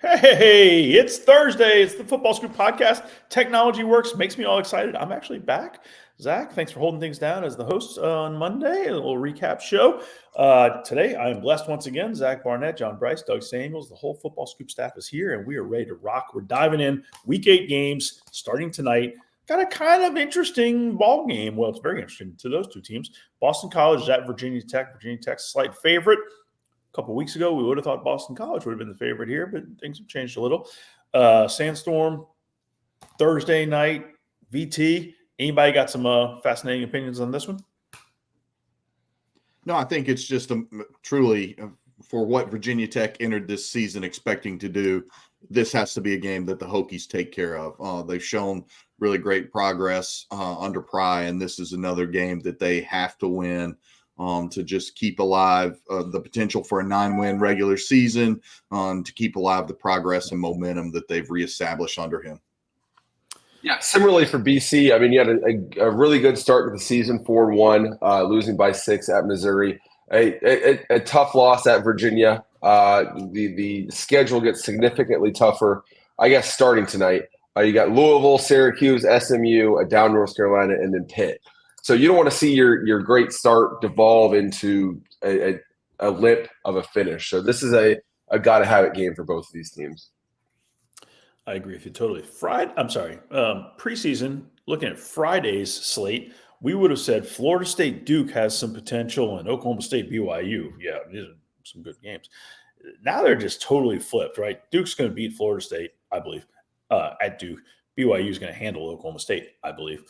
Hey, it's Thursday. It's the Football Scoop Podcast. Technology works, makes me all excited. I'm actually back. Zach, thanks for holding things down as the host on Monday. A little recap show. Today, I am blessed once again. Zach Barnett, John Bryce, Doug Samuels, the whole Football Scoop staff is here, and we are ready to rock. We're diving in. Week 8 games starting tonight. Got a kind of interesting ball game. Well, it's very interesting to those two teams. Boston College is at Virginia Tech. Virginia Tech's slight favorite. A couple of weeks ago, we would have thought Boston College would have been the favorite here, but things have changed a little. Sandstorm, Thursday night, VT. Anybody got some fascinating opinions on this one? No, I think it's just truly for what Virginia Tech entered this season expecting to do. This has to be a game that the Hokies take care of. They've shown really great progress under Pry, and this is another game that they have to win to just keep alive the potential for a 9-win regular season, to keep alive the progress and momentum that they've reestablished under him. Yeah, similarly for BC, I mean, you had a really good start to the season, 4-1, losing by 6 at Missouri. A tough loss at Virginia. The schedule gets significantly tougher, I guess, starting tonight. You got Louisville, Syracuse, SMU, down North Carolina, and then Pitt. So you don't want to see your great start devolve into a limp of a finish. So this is a got-to-have-it game for both of these teams. I agree with you totally. Preseason, looking at Friday's slate, we would have said Florida State Duke has some potential and Oklahoma State BYU. Yeah, these are some good games. Now they're just totally flipped, right? Duke's going to beat Florida State, I believe, at Duke. BYU is going to handle Oklahoma State, I believe.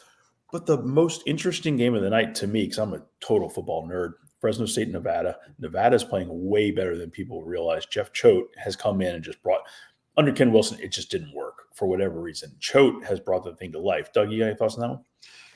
But the most interesting game of the night to me, because I'm a total football nerd, Fresno State, Nevada. Nevada's playing way better than people realize. Jeff Choate has come in and just brought – under Ken Wilson, it just didn't work for whatever reason. Choate has brought the thing to life. Doug, you got any thoughts on that one?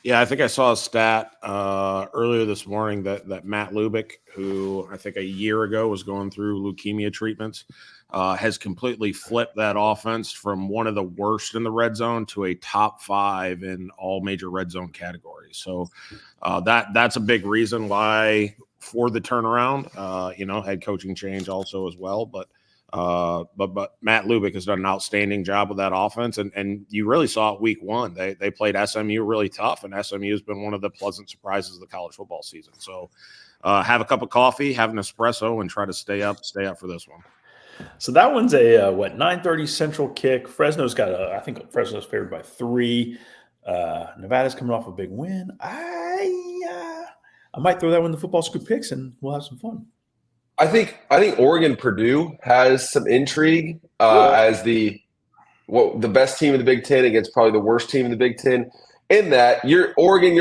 Yeah, I think I saw a stat earlier this morning that Matt Lubick, who I think a year ago was going through leukemia treatments, has completely flipped that offense from one of the worst in the red zone to a top 5 in all major red zone categories. So that's a big reason why for the turnaround. Head coaching change also as well, but Matt Lubick has done an outstanding job with that offense, and you really saw it week 1. They played SMU really tough, and SMU has been one of the pleasant surprises of the college football season. So have a cup of coffee, have an espresso, and try to stay up for this one. So that one's a 9:30 Central kick. Fresno's got I think Fresno's favored by 3. Nevada's coming off a big win. I might throw that one in the Football Scoop picks, and we'll have some fun. I think Oregon Purdue has some intrigue as the best team in the Big Ten against probably the worst team in the Big Ten. In that you're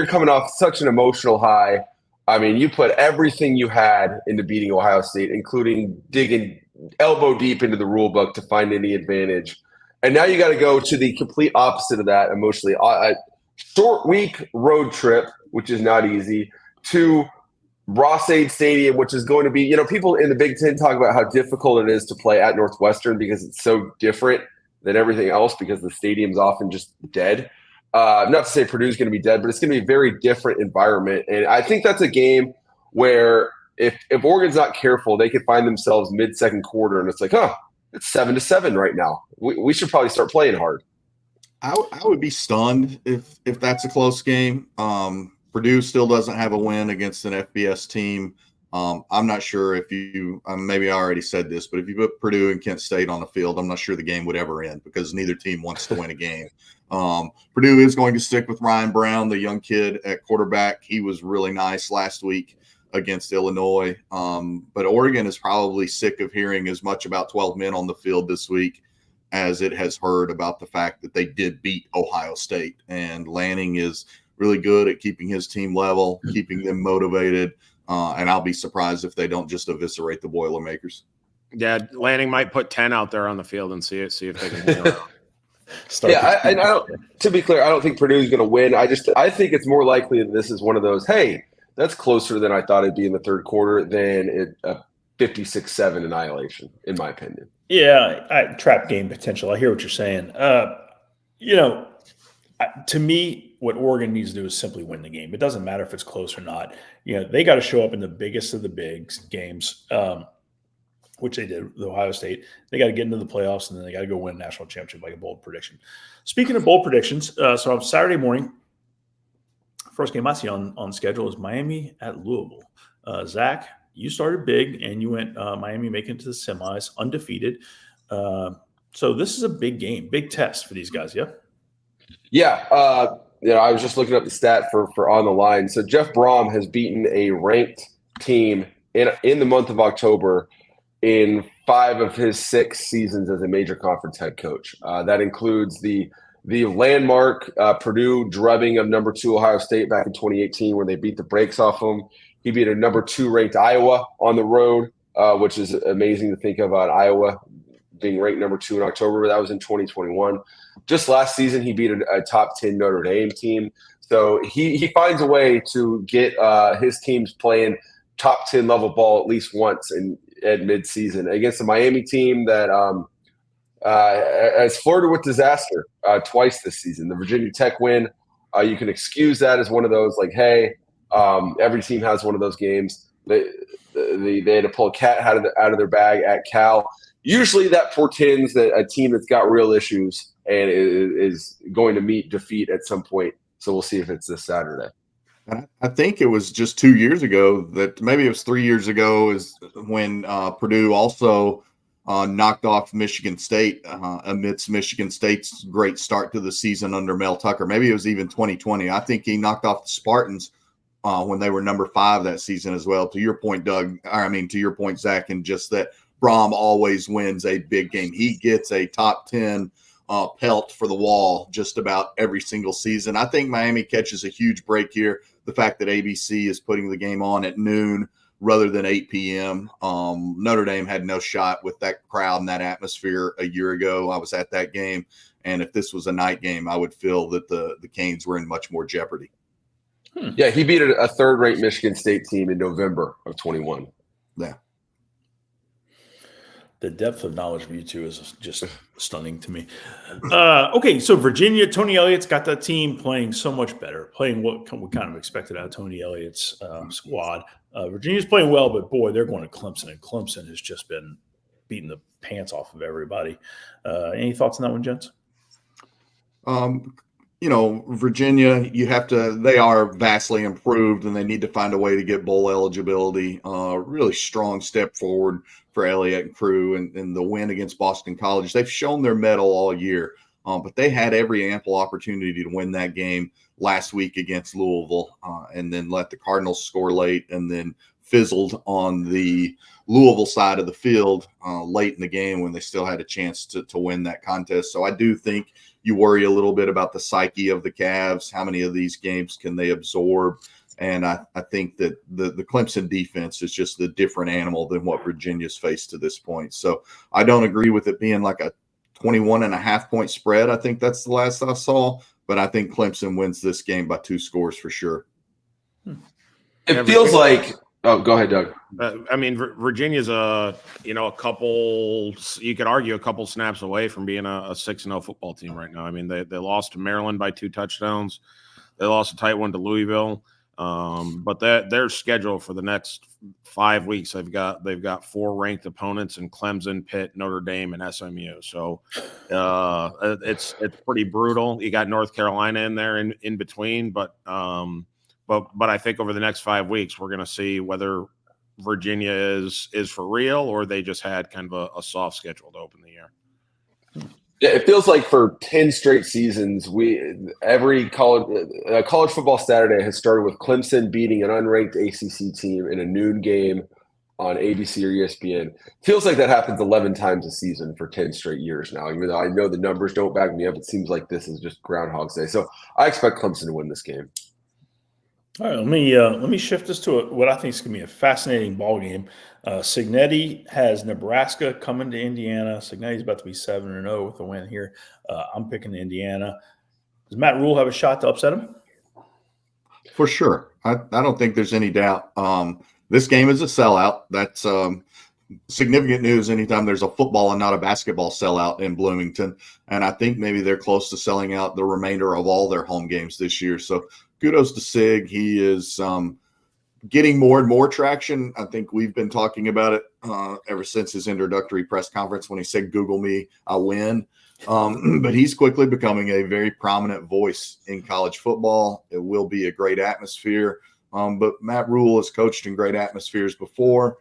coming off such an emotional high. I mean, you put everything you had into beating Ohio State, including digging elbow deep into the rule book to find any advantage. And now you got to go to the complete opposite of that emotionally. A short week road trip, which is not easy, to Ross-Ade Stadium, which is going to be, people in the Big Ten talk about how difficult it is to play at Northwestern because it's so different than everything else because the stadium's often just dead. Not to say Purdue's going to be dead, but it's going to be a very different environment. And I think that's a game where if Oregon's not careful, they could find themselves mid-second quarter and it's like, it's 7-7 right now. We should probably start playing hard. I would be stunned if that's a close game. Purdue still doesn't have a win against an FBS team. I'm not sure if you maybe I already said this, but if you put Purdue and Kent State on the field, I'm not sure the game would ever end because neither team wants to win a game. Purdue is going to stick with Ryan Brown, the young kid at quarterback. He was really nice last week against Illinois. But Oregon is probably sick of hearing as much about 12 men on the field this week as it has heard about the fact that they did beat Ohio State. And Lanning is really good at keeping his team level, keeping them motivated, and I'll be surprised if they don't just eviscerate the Boilermakers. Yeah, Lanning might put 10 out there on the field and see if they can win around. I don't. To be clear, I don't think Purdue is going to win. I think it's more likely that this is one of those. Hey, that's closer than I thought it'd be in the third quarter than a 56-7 annihilation, in my opinion. Yeah, trap game potential. I hear what you're saying. To me, what Oregon needs to do is simply win the game. It doesn't matter if it's close or not. They got to show up in the biggest of the big games. which they did with Ohio State. They got to get into the playoffs, and then they got to go win a national championship, like a bold prediction. Speaking of bold predictions, so on Saturday morning, first game I see on schedule is Miami at Louisville. Zach, you started big, and you went Miami making it to the semis, undefeated. So this is a big game, big test for these guys, yeah? Yeah. I was just looking up the stat for on the line. So Jeff Brom has beaten a ranked team in the month of October in 5 of his 6 seasons as a major conference head coach. That includes the landmark Purdue drubbing of number 2 Ohio State back in 2018 when they beat the brakes off them. He beat a number 2 ranked Iowa on the road, which is amazing to think about Iowa being ranked number 2 in October. That was in 2021. Just last season, he beat a top 10 Notre Dame team. So he finds a way to get his teams playing top 10 level ball at least once at midseason against the Miami team that has flirted with disaster twice this season. The Virginia Tech win, you can excuse that as one of those like, hey, every team has one of those games. They had to pull a cat out of their bag at Cal. Usually that portends that a team that's got real issues and is going to meet defeat at some point. So we'll see if it's this Saturday. I think it was just 2 years ago that maybe it was 3 years ago is when Purdue also knocked off Michigan State amidst Michigan State's great start to the season under Mel Tucker. Maybe it was even 2020. I think he knocked off the Spartans when they were number 5 that season as well. To your point, Doug, to your point, Zach, and just that Brom always wins a big game. He gets a top 10 pelt for the wall just about every single season. I think Miami catches a huge break here. The fact that ABC is putting the game on at noon rather than 8 p.m. Notre Dame had no shot with that crowd and that atmosphere a year ago. I was at that game, and if this was a night game, I would feel that the Canes were in much more jeopardy. Yeah, he beat a third-rate Michigan State team in November of 21. Yeah. The depth of knowledge of you two is just stunning to me. Okay, so Virginia, Tony Elliott's got that team playing so much better, playing what we kind of expected out of Tony Elliott's squad. Virginia's playing well, but boy, they're going to Clemson, and Clemson has just been beating the pants off of everybody. Any thoughts on that one, gents? Virginia, they are vastly improved, and they need to find a way to get bowl eligibility. Really strong step forward for Elliott and crew, and the win against Boston College. They've shown their mettle all year, but they had every ample opportunity to win that game last week against Louisville, and then let the Cardinals score late, and then fizzled on the Louisville side of the field late in the game when they still had a chance to win that contest. So I do think you worry a little bit about the psyche of the Cavs. How many of these games can they absorb? And I think that the Clemson defense is just a different animal than what Virginia's faced to this point. So I don't agree with it being like a 21.5-point spread. I think that's the last I saw. But I think Clemson wins this game by 2 scores for sure. It feels like – oh, go ahead, Doug. Virginia's a couple – you could argue a couple snaps away from being a 6-0 football team right now. I mean, they lost to Maryland by 2 touchdowns. They lost a tight one to Louisville. But their schedule for the next 5 weeks, they've got 4 ranked opponents in Clemson, Pitt, Notre Dame, and SMU. So it's pretty brutal. You got North Carolina in there in between, but I think over the next 5 weeks we're going to see whether Virginia is for real or they just had kind of a soft schedule to open the year. Yeah, it feels like for 10 straight seasons, every college football Saturday has started with Clemson beating an unranked ACC team in a noon game on ABC or ESPN. Feels like that happens 11 times a season for 10 straight years now. Even though I know the numbers don't back me up, it seems like this is just Groundhog's Day. So I expect Clemson to win this game. All right, let me shift this to what I think is going to be a fascinating ball game. Signetti has Nebraska coming to Indiana. Signetti's about to be 7-0 with a win here. I'm picking Indiana. Does Matt Rule have a shot to upset him? For sure. I don't think there's any doubt. This game is a sellout. That's significant news anytime there's a football and not a basketball sellout in Bloomington. And I think maybe they're close to selling out the remainder of all their home games this year. So kudos to Sig. He is getting more and more traction. I think we've been talking about it ever since his introductory press conference when he said, "Google me, I'll win." But he's quickly becoming a very prominent voice in college football. It will be a great atmosphere. But Matt Rule has coached in great atmospheres before.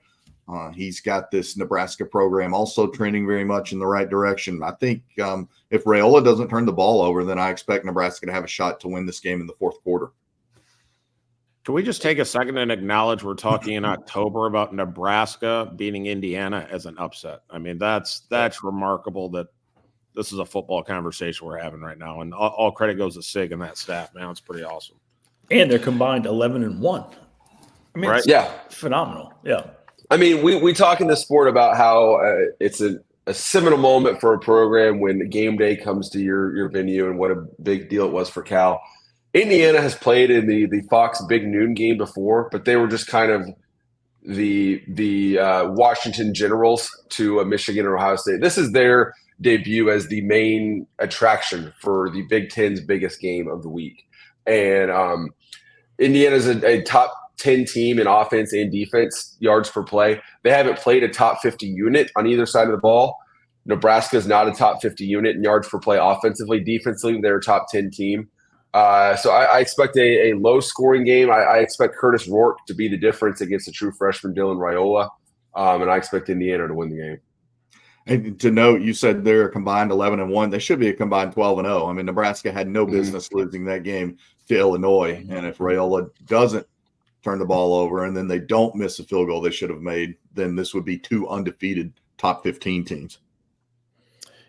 He's got this Nebraska program also trending very much in the right direction. I think if Raiola doesn't turn the ball over, then I expect Nebraska to have a shot to win this game in the fourth quarter. Can we just take a second and acknowledge we're talking in October about Nebraska beating Indiana as an upset? I mean, that's remarkable that this is a football conversation we're having right now. And all credit goes to Sig and that staff, man. It's pretty awesome. And they're combined 11-1. I mean, right? Yeah. Phenomenal. Yeah. I mean, we talk in the sport about how it's a seminal moment for a program when game day comes to your venue and what a big deal it was for Cal. Indiana has played in the Fox Big Noon game before, but they were just kind of the Washington Generals to Michigan or Ohio State. This is their debut as the main attraction for the Big Ten's biggest game of the week. And Indiana's a top 10 team in offense and defense yards per play. They haven't played a top 50 unit on either side of the ball. Nebraska is not a top 50 unit in yards per play offensively. Defensively, they're a top 10 team. So I expect a low-scoring game. I expect Curtis Rourke to be the difference against the true freshman Dylan Raiola, and I expect Indiana to win the game. And to note, you said they're a combined 11-1. They should be a combined 12-0. I mean, Nebraska had no business losing that game to Illinois, and if Raiola doesn't turn the ball over and then they don't miss a field goal they should have made, then this would be two undefeated top 15 teams.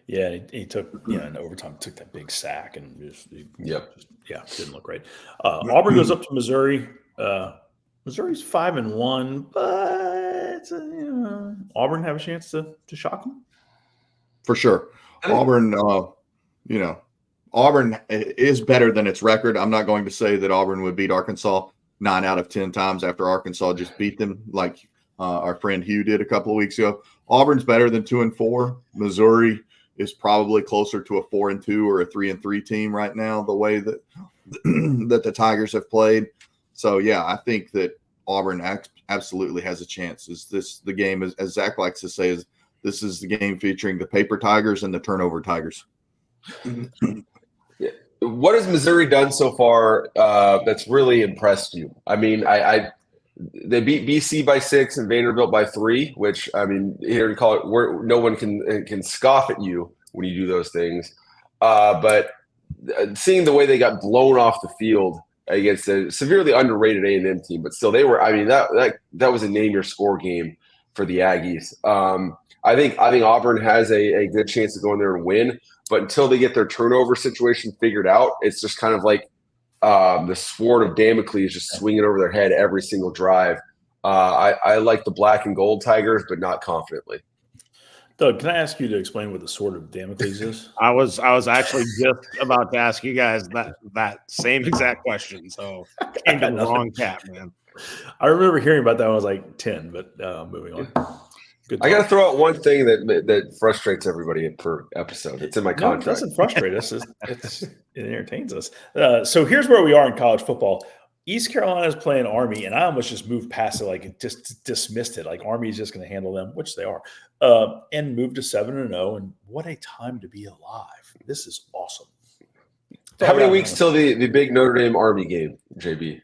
Yeah, he took in overtime, took that big sack and didn't look great. Auburn goes up to Missouri. Missouri's 5-1, but Auburn have a chance to shock them for sure. Auburn, Auburn is better than its record. I'm not going to say that Auburn would beat Arkansas 9 out of 10 times after Arkansas just beat them, like our friend Hugh did a couple of weeks ago. Auburn's better than 2-4. Missouri is probably closer to a 4-2 or a 3-3 team right now, the way that that the Tigers have played. So yeah, I think that Auburn absolutely has a chance. Is this the game, as Zach likes to say, is this is the game featuring the paper Tigers and the turnover Tigers. What has Missouri done so far that's really impressed you? I mean, they beat BC by 6 and Vanderbilt by 3, which, I mean, here in college, no one can scoff at you when you do those things. But seeing the way they got blown off the field against a severely underrated A&M team, but still they were. I mean, that was a name your score game for the Aggies. I think Auburn has a good chance to go in there and win, but until they get their turnover situation figured out, it's just kind of like the sword of Damocles just swinging over their head every single drive. I like the black and gold Tigers, but not confidently. Doug, can I ask you to explain what the sword of Damocles is? I was actually just about to ask you guys that same exact question. So came to the wrong cat, man. I remember hearing about that when I was like 10, but moving on. I got to throw out one thing that frustrates everybody per episode. It's in my contract. It doesn't frustrate us. It entertains us. So here's where we are in college football. East Carolina is playing Army, and I almost just moved past it, like it just dismissed it. Like Army is just going to handle them, which they are, and moved to 7-0. And what a time to be alive! This is awesome. How many weeks till the big Notre Dame Army game, JB?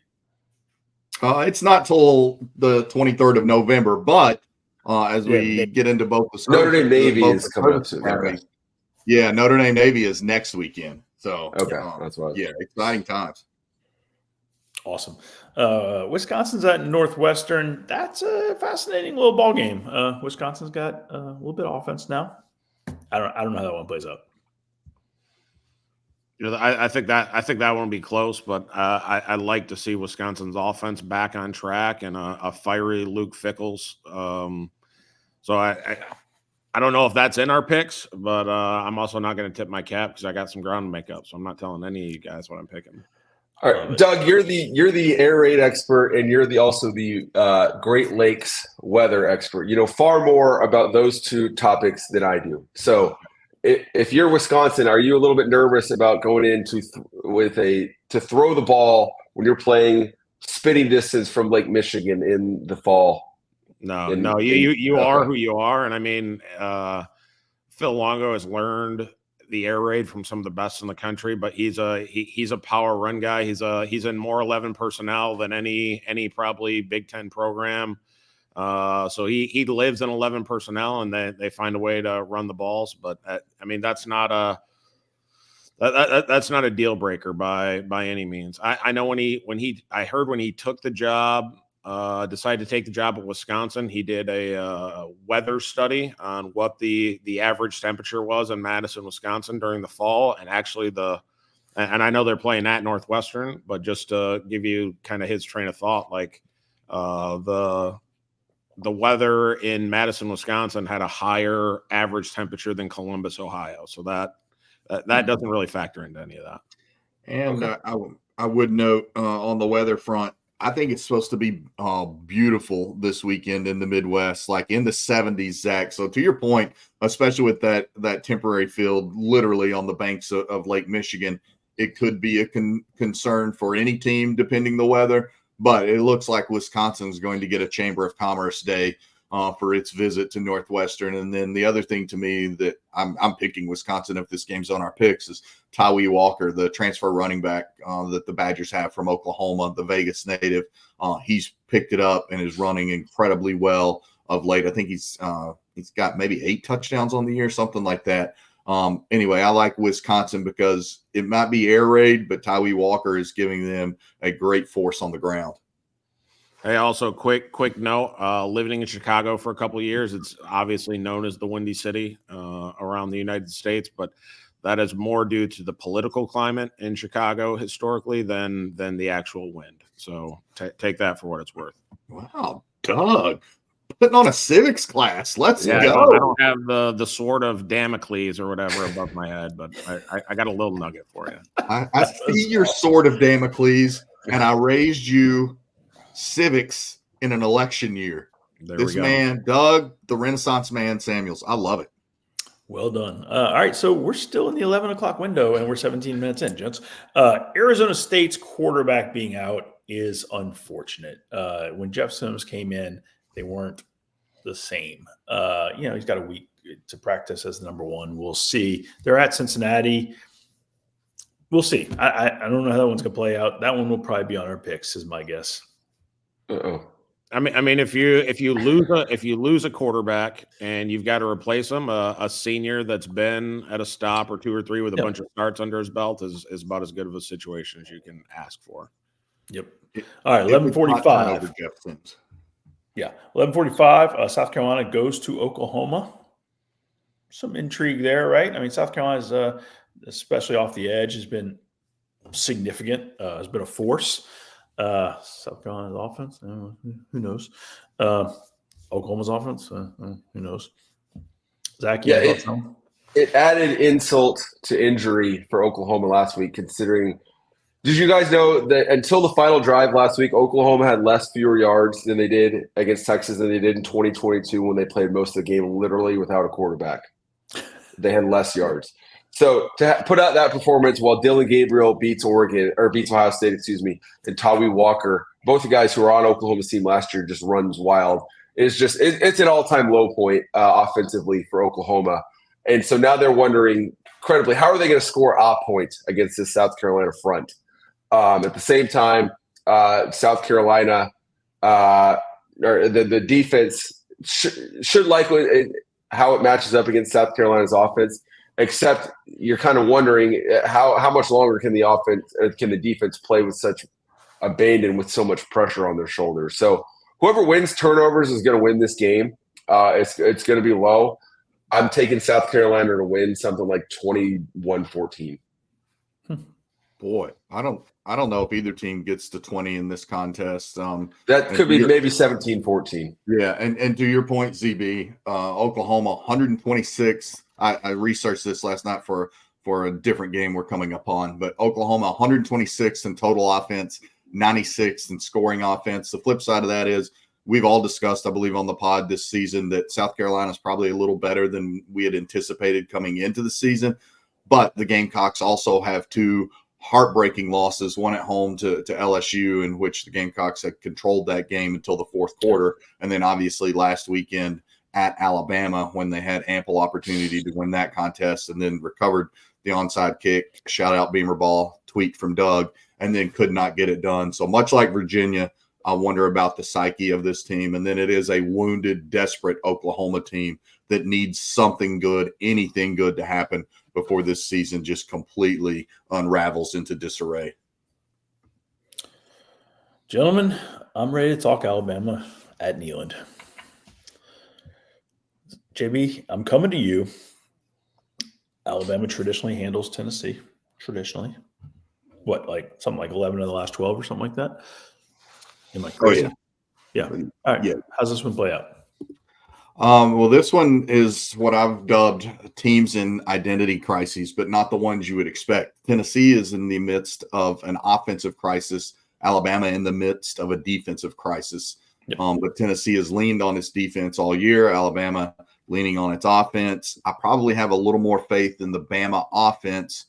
It's not till the 23rd of November, but as we get into both the Notre Dame Navy is coming up soon. Yeah, Notre Dame Navy is next weekend. So okay, that's what. Yeah, exciting times. Awesome. Wisconsin's at Northwestern. That's a fascinating little ball game. Wisconsin's got a little bit of offense now. I don't know how that one plays out. I think that one will be close, but I like to see Wisconsin's offense back on track and a fiery Luke Fickles. So I don't know if that's in our picks, but I'm also not going to tip my cap because I got some ground to make up. So I'm not telling any of you guys what I'm picking. All right, Doug, you're the air raid expert, and you're also the Great Lakes weather expert. You know far more about those two topics than I do. So, if you're Wisconsin, are you a little bit nervous about going in to throw the ball when you're playing spitting distance from Lake Michigan in the fall. No, you are who you are, and I mean, Phil Longo has learned the air raid from some of the best in the country, but he's a power run guy. He's in more 11 personnel than any probably Big Ten program. So he lives in 11 personnel, and they find a way to run the balls. But I mean, that's not a deal breaker by any means. I know when he took the job, decided to take the job at Wisconsin, he did a weather study on what the average temperature was in Madison, Wisconsin during the fall, and actually and I know they're playing at Northwestern, but just to give you kind of his train of thought, like the weather in Madison, Wisconsin had a higher average temperature than Columbus, Ohio. So that doesn't really factor into any of that. And I would note on the weather front, I think it's supposed to be beautiful this weekend in the Midwest, like in the 70s, Zach. So to your point, especially with that temporary field literally on the banks of Lake Michigan, it could be a concern for any team depending the weather. But it looks like Wisconsin's going to get a Chamber of Commerce day for its visit to Northwestern. And then the other thing to me that I'm picking Wisconsin if this game's on our picks is Tyree Walker, the transfer running back that the Badgers have from Oklahoma, the Vegas native. He's picked it up and is running incredibly well of late. I think he's got maybe 8 touchdowns on the year, something like that. Anyway, I like Wisconsin because it might be air raid, but Tyree Walker is giving them a great force on the ground. Hey, also quick note, living in Chicago for a couple of years, it's obviously known as the Windy City around the United States, but that is more due to the political climate in Chicago historically than the actual wind. So take that for what it's worth. Wow, Doug. Putting on a civics class. Let's go. I don't have the sword of Damocles or whatever above my head, but I got a little nugget for you. I see your sword of Damocles, and I raised you civics in an election year. This man, Doug, the Renaissance man Samuels. I love it. Well done. All right, so we're still in the 11 o'clock window, and we're 17 minutes in, gents. Arizona State's quarterback being out is unfortunate. When Jeff Sims came in, they weren't the same. He's got a week to practice as the number one. We'll see. They're at Cincinnati. We'll see. I don't know how that one's going to play out. That one will probably be on our picks, is my guess. Uh-oh. I mean, if you lose a quarterback and you've got to replace him, a senior that's been at a stop or 2 or 3 with a bunch of starts under his belt is about as good of a situation as you can ask for. Yep. All right, 11:45. Yeah, 11:45. South Carolina goes to Oklahoma. Some intrigue there, right? I mean, South Carolina's, especially off the edge, has been significant. Has been a force. South Carolina's offense, who knows? Oklahoma's offense, who knows? Zach, it added insult to injury for Oklahoma last week, considering. Did you guys know that until the final drive last week, Oklahoma had fewer yards than they did against Texas than they did in 2022 when they played most of the game literally without a quarterback? They had less yards. So to put out that performance while Dylan Gabriel beats Ohio State, and Tyree Walker, both the guys who were on Oklahoma's team last year, just runs wild. It's an all-time low point offensively for Oklahoma. And so now they're wondering, incredibly, how are they going to score a point against this South Carolina front? At the same time, South Carolina, or the defense should likely how it matches up against South Carolina's offense. Except you're kind of wondering how much longer can the defense play with such abandon, with so much pressure on their shoulders. So whoever wins turnovers is going to win this game. It's going to be low. I'm taking South Carolina to win something like 21-14. Boy, I don't know if either team gets to 20 in this contest. That could be maybe 17-14. Yeah, and to your point, ZB, Oklahoma 126. I researched this last night for a different game we're coming up on, but Oklahoma 126 in total offense, 96 in scoring offense. The flip side of that is we've all discussed, I believe, on the pod this season that South Carolina is probably a little better than we had anticipated coming into the season, but the Gamecocks also have 2 heartbreaking losses, one at home to LSU, in which the Gamecocks had controlled that game until the fourth quarter. And then obviously last weekend at Alabama, when they had ample opportunity to win that contest and then recovered the onside kick, shout out Beamer ball, tweet from Doug, and then could not get it done. So much like Virginia, I wonder about the psyche of this team. And then it is a wounded, desperate Oklahoma team that needs something good, anything good to happen before this season just completely unravels into disarray. Gentlemen, I'm ready to talk Alabama at Neyland. JB, I'm coming to you. Alabama traditionally handles Tennessee. Traditionally. What, like something like 11 of the last 12 or something like that? Am I crazy? Oh, yeah. All right. Yeah. How's this one play out? Well, this one is what I've dubbed teams in identity crises, but not the ones you would expect. Tennessee is in the midst of an offensive crisis. Alabama in the midst of a defensive crisis. Yep. But Tennessee has leaned on its defense all year. Alabama leaning on its offense. I probably have a little more faith in the Bama offense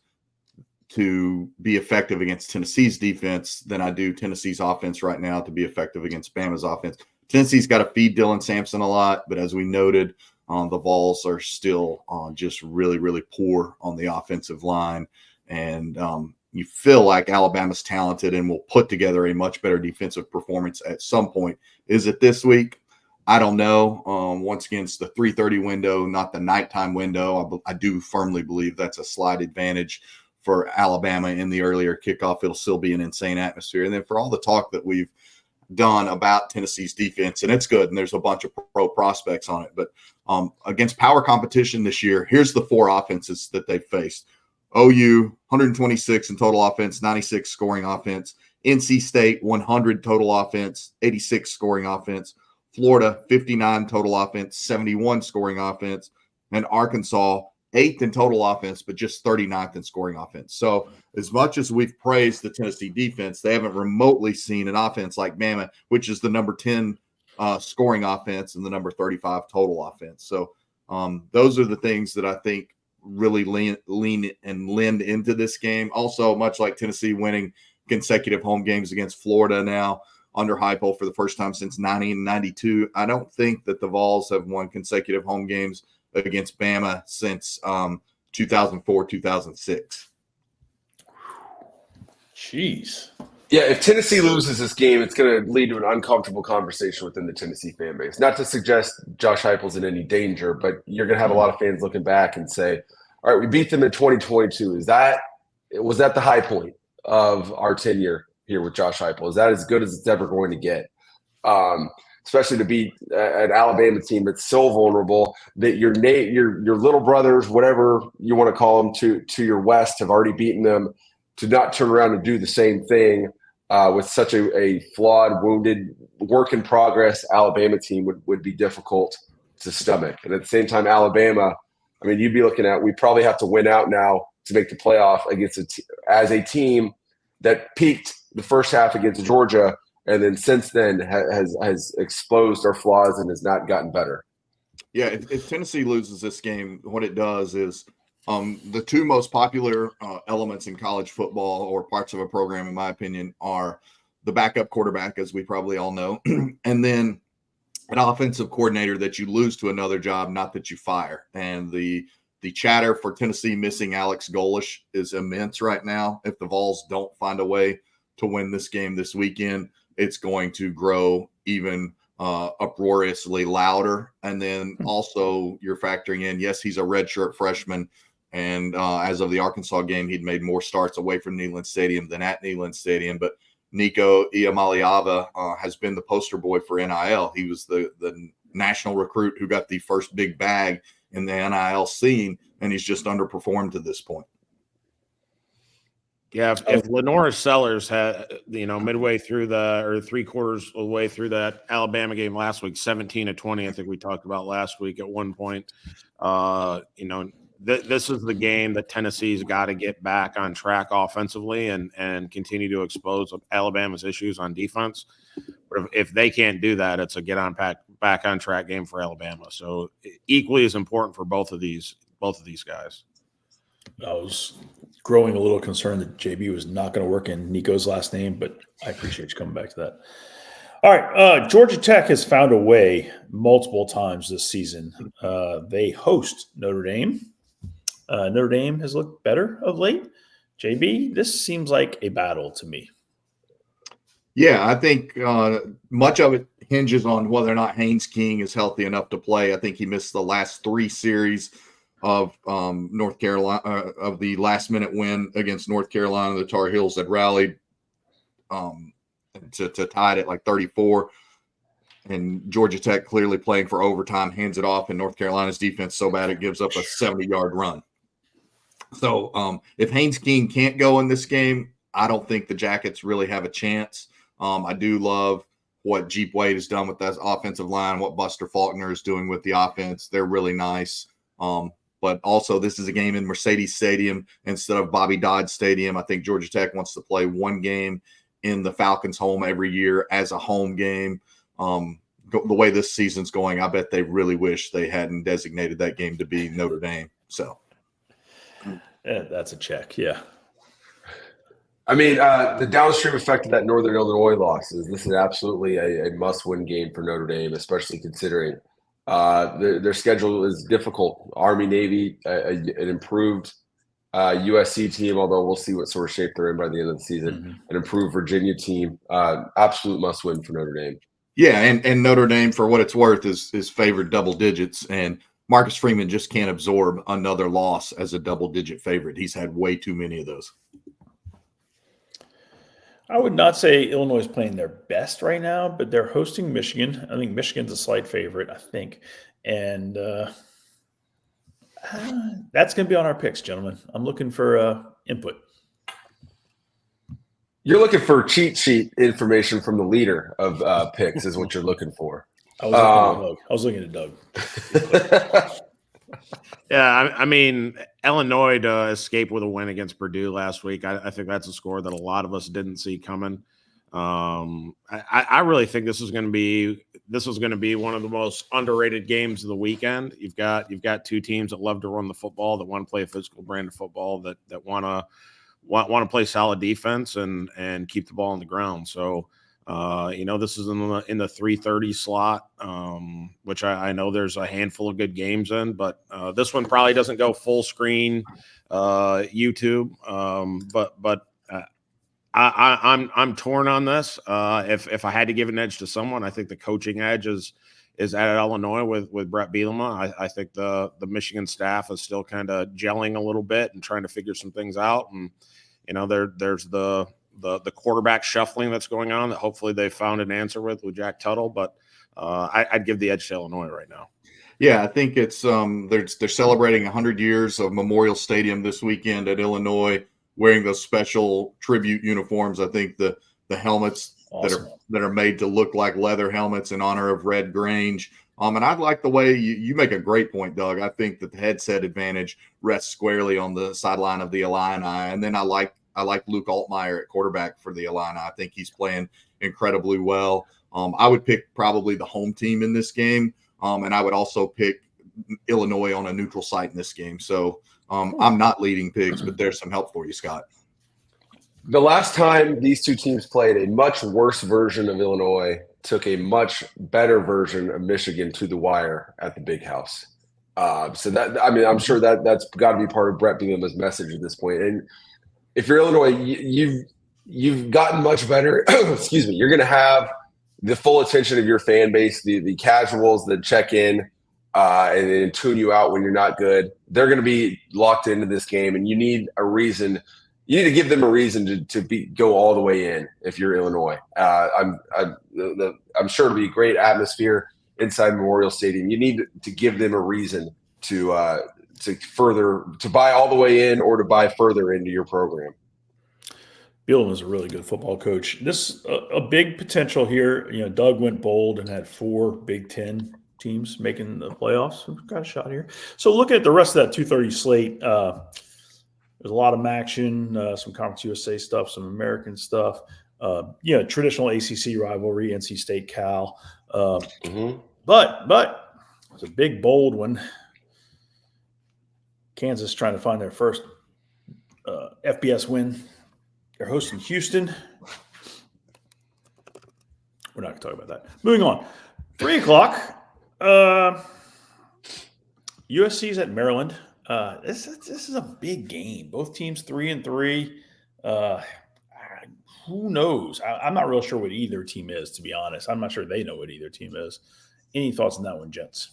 to be effective against Tennessee's defense than I do Tennessee's offense right now to be effective against Bama's offense. Tennessee's got to feed Dylan Sampson a lot, but as we noted, the Vols are still just really, really poor on the offensive line. And you feel like Alabama's talented and will put together a much better defensive performance at some point. Is it this week? I don't know. Once again, it's the 3:30 window, not the nighttime window. I do firmly believe that's a slight advantage for Alabama in the earlier kickoff. It'll still be an insane atmosphere. And then for all the talk that we've done about Tennessee's defense, and it's good, and there's a bunch of pro prospects on it, but against power competition this year, here's the four offenses that they've faced. OU, 126 in total offense, 96 scoring offense. NC State, 100 total offense, 86 scoring offense. Florida, 59 total offense, 71 scoring offense. And Arkansas, 8th in total offense, but just 39th in scoring offense. So as much as we've praised the Tennessee defense, they haven't remotely seen an offense like Bama, which is the number 10 scoring offense and the number 35 total offense. So those are the things that I think really lean and lend into this game. Also, much like Tennessee winning consecutive home games against Florida now under Heupel for the first time since 1992, I don't think that the Vols have won consecutive home games against Bama since 2004, 2006. Jeez. Yeah, if Tennessee loses this game, it's going to lead to an uncomfortable conversation within the Tennessee fan base. Not to suggest Josh Heupel's in any danger, but you're going to have a lot of fans looking back and say, all right, we beat them in 2022. Was that the high point of our tenure here with Josh Heupel? Is that as good as it's ever going to get? Especially to beat an Alabama team that's so vulnerable that your little brothers, whatever you want to call them, to your west have already beaten them. To not turn around and do the same thing with such a flawed, wounded, work in progress Alabama team would be difficult to stomach. And at the same time, Alabama, I mean, you'd be looking at, we probably have to win out now to make the playoff against as a team that peaked the first half against Georgia, and then since then has exposed our flaws and has not gotten better. Yeah, if Tennessee loses this game, what it does is the two most popular elements in college football or parts of a program, in my opinion, are the backup quarterback, as we probably all know, and then an offensive coordinator that you lose to another job, not that you fire. And the chatter for Tennessee missing Alex Golish is immense right now. If the Vols don't find a way to win this game this weekend, it's going to grow even uproariously louder. And then also you're factoring in, yes, he's a redshirt freshman. And as of the Arkansas game, he'd made more starts away from Neyland Stadium than at Neyland Stadium. But Nico Iamaleava has been the poster boy for NIL. He was the national recruit who got the first big bag in the NIL scene, and he's just underperformed to this point. Yeah, if Lenora Sellers had, midway through or 3/4 of the way through that Alabama game last week, 17-20, I think we talked about last week at one point, this is the game that Tennessee's got to get back on track offensively and continue to expose Alabama's issues on defense. But if they can't do that, it's a back on track game for Alabama. So equally as important for both of these guys. That was growing a little concerned that JB was not going to work in Nico's last name, but I appreciate you coming back to that. All right. Georgia Tech has found a way multiple times this season. They host Notre Dame. Notre Dame has looked better of late. JB, this seems like a battle to me. Yeah, I think much of it hinges on whether or not Haynes King is healthy enough to play. I think he missed the last 3 series of North Carolina of the last minute win against North Carolina. The Tar Heels had rallied to tie it at like 34, and Georgia Tech clearly playing for overtime hands it off, and North Carolina's defense so bad it gives up a 70-yard run. So if Haynes King can't go in this game, I don't think the Jackets really have a chance. I do love what Jeep Wade has done with that offensive line, what Buster Faulkner is doing with the offense. They're really nice. But also, this is a game in Mercedes Stadium instead of Bobby Dodd Stadium. I think Georgia Tech wants to play one game in the Falcons' home every year as a home game. The way this season's going, I bet they really wish they hadn't designated that game to be Notre Dame. So, yeah, that's a check. Yeah. I mean, the downstream effect of that Northern Illinois loss is this is absolutely a must-win game for Notre Dame, especially considering their schedule is difficult. Army, Navy, an improved USC team, although we'll see what sort of shape they're in by the end of the season. Mm-hmm. An improved Virginia team, absolute must-win for Notre Dame. Yeah, and Notre Dame, for what it's worth, is favored double digits, and Marcus Freeman just can't absorb another loss as a double-digit favorite. He's had way too many of those. I would not say Illinois is playing their best right now, but they're hosting Michigan. I think Michigan's a slight favorite, I think. And that's going to be on our picks, gentlemen. I'm looking for input. You're looking for cheat sheet information from the leader of picks is what you're looking for. I was looking at Doug. Yeah, I mean, Illinois to escape with a win against Purdue last week, I think that's a score that a lot of us didn't see coming. I really think this was going to be one of the most underrated games of the weekend. You've got two teams that love to run the football, that want to play a physical brand of football, that want to play solid defense and keep the ball on the ground. So. This is in the 3:30 slot, which I know there's a handful of good games in, but this one probably doesn't go full screen YouTube. But I'm torn on this. If I had to give an edge to someone, I think the coaching edge is at Illinois with Brett Bielema. I think the Michigan staff is still kind of gelling a little bit and trying to figure some things out, and there's the quarterback shuffling that's going on that hopefully they found an answer with Jack Tuttle, but I'd give the edge to Illinois right now. Yeah, I think it's they're celebrating 100 years of Memorial Stadium this weekend at Illinois, wearing those special tribute uniforms. I think the helmets Awesome. that are made to look like leather helmets in honor of Red Grange. And I like the way you make a great point, Doug. I think that the headset advantage rests squarely on the sideline of the Illini, and then I like Luke Altmaier at quarterback for the Illini. I think he's playing incredibly well. I would pick probably the home team in this game, and I would also pick Illinois on a neutral site in this game. So I'm not leading picks, but there's some help for you, Scott. The last time these two teams played, a much worse version of Illinois took a much better version of Michigan to the wire at the Big House. So that, I mean, I'm sure that's got to be part of Brett Bielema's message at this point. And if you're Illinois, you've gotten much better. Excuse me. You're going to have the full attention of your fan base, the casuals that check in and tune you out when you're not good. They're going to be locked into this game, and you need a reason. You need to give them a reason to go all the way in. If you're Illinois, I'm sure it'll be a great atmosphere inside Memorial Stadium. You need to give them a reason to buy all the way in or to buy further into your program. Bielema is a really good football coach. This a big potential here. Doug went bold and had 4 Big Ten teams making the playoffs. We've got a shot here. So looking at the rest of that 2:30 slate, there's a lot of action, some Conference USA stuff, some American stuff. Traditional ACC rivalry, NC State, Cal. But it's a big, bold one. Kansas trying to find their first FBS win. They're hosting Houston. We're not going to talk about that. Moving on. 3 o'clock. USC's at Maryland. This is a big game. Both teams 3-3. Who knows? I'm not real sure what either team is, to be honest. I'm not sure they know what either team is. Any thoughts on that one, gents?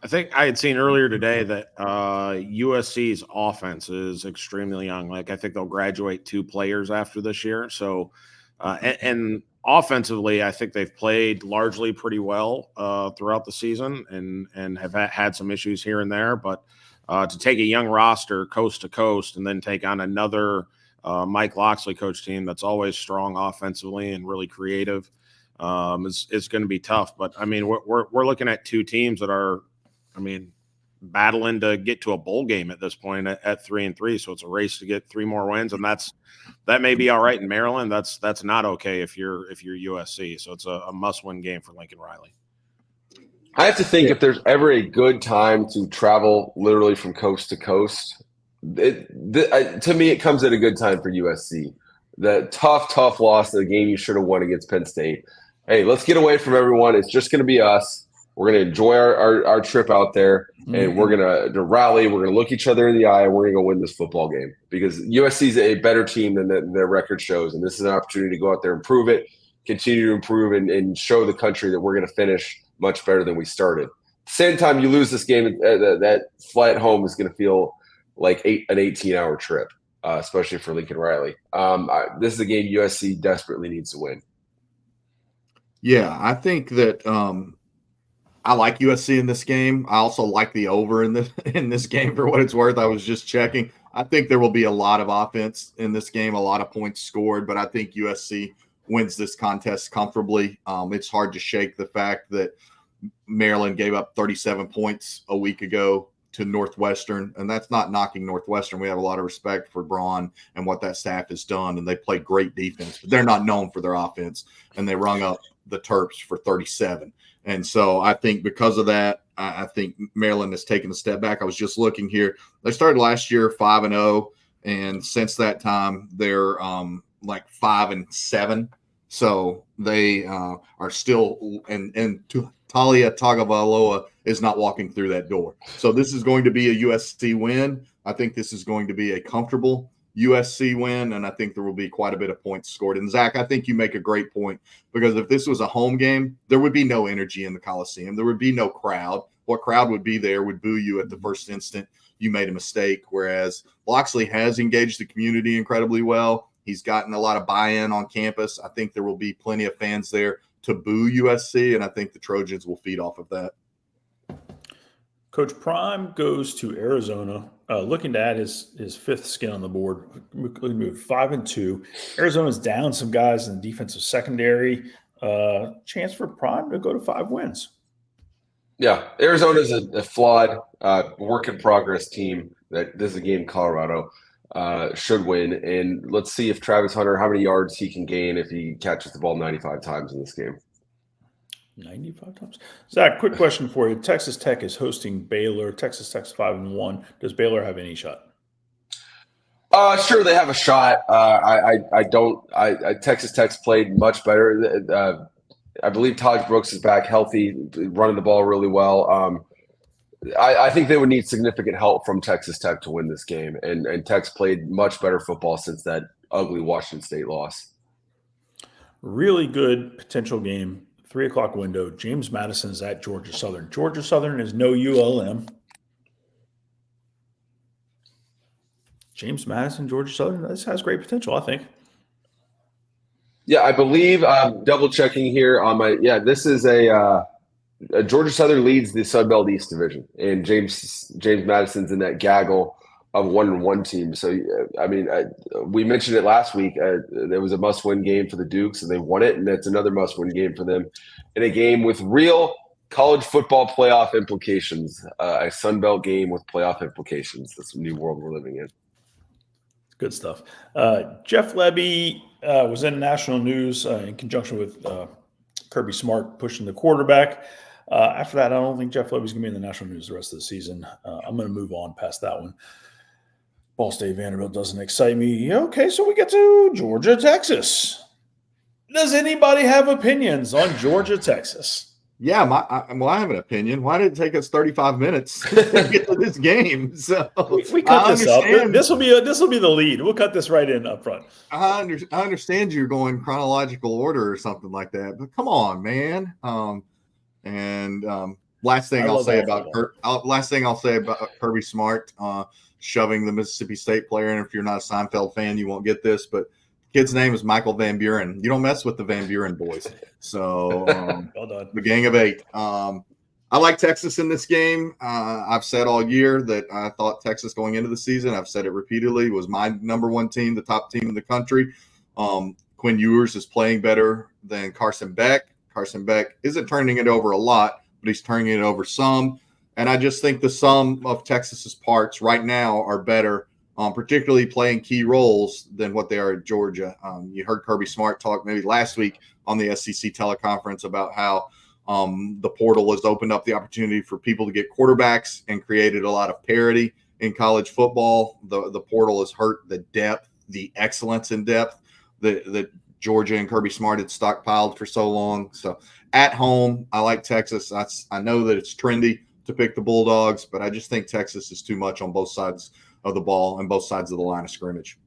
I think I had seen earlier today that USC's offense is extremely young. Like, I think they'll graduate 2 players after this year. So, and offensively, I think they've played largely pretty well throughout the season and have had some issues here and there. But to take a young roster coast to coast and then take on another Mike Loxley coach team that's always strong offensively and really creative is going to be tough. But I mean, we're looking at 2 teams that are, battling to get to a bowl game at this point at 3-3. So it's a race to get 3 more wins, and that may be all right in Maryland. That's not okay if you're USC. So it's a must-win game for Lincoln Riley. I have to think if there's ever a good time to travel literally from coast to coast, to me, it comes at a good time for USC. The tough loss, the game you should have won against Penn State. Hey, let's get away from everyone. It's just going to be us. We're going to enjoy our trip out there, and we're going to rally. We're going to look each other in the eye, and we're going to go win this football game because USC is a better team than their record shows, and this is an opportunity to go out there and prove it, continue to improve, and show the country that we're going to finish much better than we started. At the same time, you lose this game, that flight home is going to feel like an 18-hour trip, especially for Lincoln Riley. This is a game USC desperately needs to win. Yeah, I think that I like USC in this game. I also like the over in this game for what it's worth. I was just checking. I think there will be a lot of offense in this game, a lot of points scored, but I think USC wins this contest comfortably. It's hard to shake the fact that Maryland gave up 37 points a week ago to Northwestern, and that's not knocking Northwestern. We have a lot of respect for Braun and what that staff has done, and they play great defense, but they're not known for their offense, and they rung up the Terps for 37. And so I think because of that, I think Maryland has taken a step back. I was just looking here. They started last year 5-0, and since that time, they're like 5-7. So they are still and Talia Tagovailoa is not walking through that door. So this is going to be a USC win. I think this is going to be a comfortable USC win, and I think there will be quite a bit of points scored. And Zach, I think you make a great point because if this was a home game, there would be no energy in the Coliseum. There would be no crowd. What crowd would be there would boo you at the first instant you made a mistake, whereas Loxley has engaged the community incredibly well. He's gotten a lot of buy-in on campus. I think there will be plenty of fans there to boo USC, and I think the Trojans will feed off of that. Coach Prime goes to Arizona, looking to add his 5th skin on the board. Looking to move 5-2. Arizona's down some guys in the defensive secondary. Chance for Prime to go to 5 wins. Yeah, Arizona's a flawed work in progress team. That this is a game Colorado should win, and let's see if Travis Hunter, how many yards he can gain if he catches the ball 95 times in this game. 95 times. Zach, quick question for you. Texas Tech is hosting Baylor. Texas Tech's 5-1. Does Baylor have any shot? Sure, they have a shot. I don't. Texas Tech's played much better. I believe Taj Brooks is back healthy, running the ball really well. I think they would need significant help from Texas Tech to win this game, and Tech's played much better football since that ugly Washington State loss. Really good potential game. 3 o'clock window. James Madison is at Georgia Southern. Georgia Southern is no ULM. James Madison, Georgia Southern. This has great potential, I think. Yeah, I believe double checking here on my. Yeah, this is a Georgia Southern leads the Sun Belt East Division, and James Madison's in that gaggle of 1-1 team. So we mentioned it last week. There was a must-win game for the Dukes, and they won it, and that's another must-win game for them in a game with real college football playoff implications. A Sun Belt game with playoff implications. That's the new world we're living in. Good stuff. Jeff Lebby was in national news in conjunction with Kirby Smart pushing the quarterback. After that, I don't think Jeff Lebby's going to be in the national news the rest of the season. I'm going to move on past that one. Ball State Vanderbilt doesn't excite me. Okay, so we get to Georgia, Texas. Does anybody have opinions on Georgia, Texas? Yeah, I have an opinion. Why did it take us 35 minutes to get to this game? So We cut I this up. understand. This will be the lead. We'll cut this right in up front. I understand you're going chronological order or something like that, but come on, man. Last thing I'll say about Kirby Smart shoving the Mississippi State player. And if you're not a Seinfeld fan, you won't get this, but kid's name is Michael Van Buren. You don't mess with the Van Buren boys. So Well done. the gang of 8. I like Texas in this game. I've said all year that I thought Texas going into the season, I've said it repeatedly, was my number 1 team, the top team in the country. Quinn Ewers is playing better than Carson Beck. Carson Beck isn't turning it over a lot, but he's turning it over some. And I just think the sum of Texas's parts right now are better, particularly playing key roles than what they are at Georgia. You heard Kirby Smart talk maybe last week on the SEC teleconference about how the portal has opened up the opportunity for people to get quarterbacks and created a lot of parity in college football. The portal has hurt the depth, the excellence in depth that Georgia and Kirby Smart had stockpiled for so long. So at home, I like Texas. I know that it's trendy to pick the Bulldogs, but I just think Texas is too much on both sides of the ball and both sides of the line of scrimmage.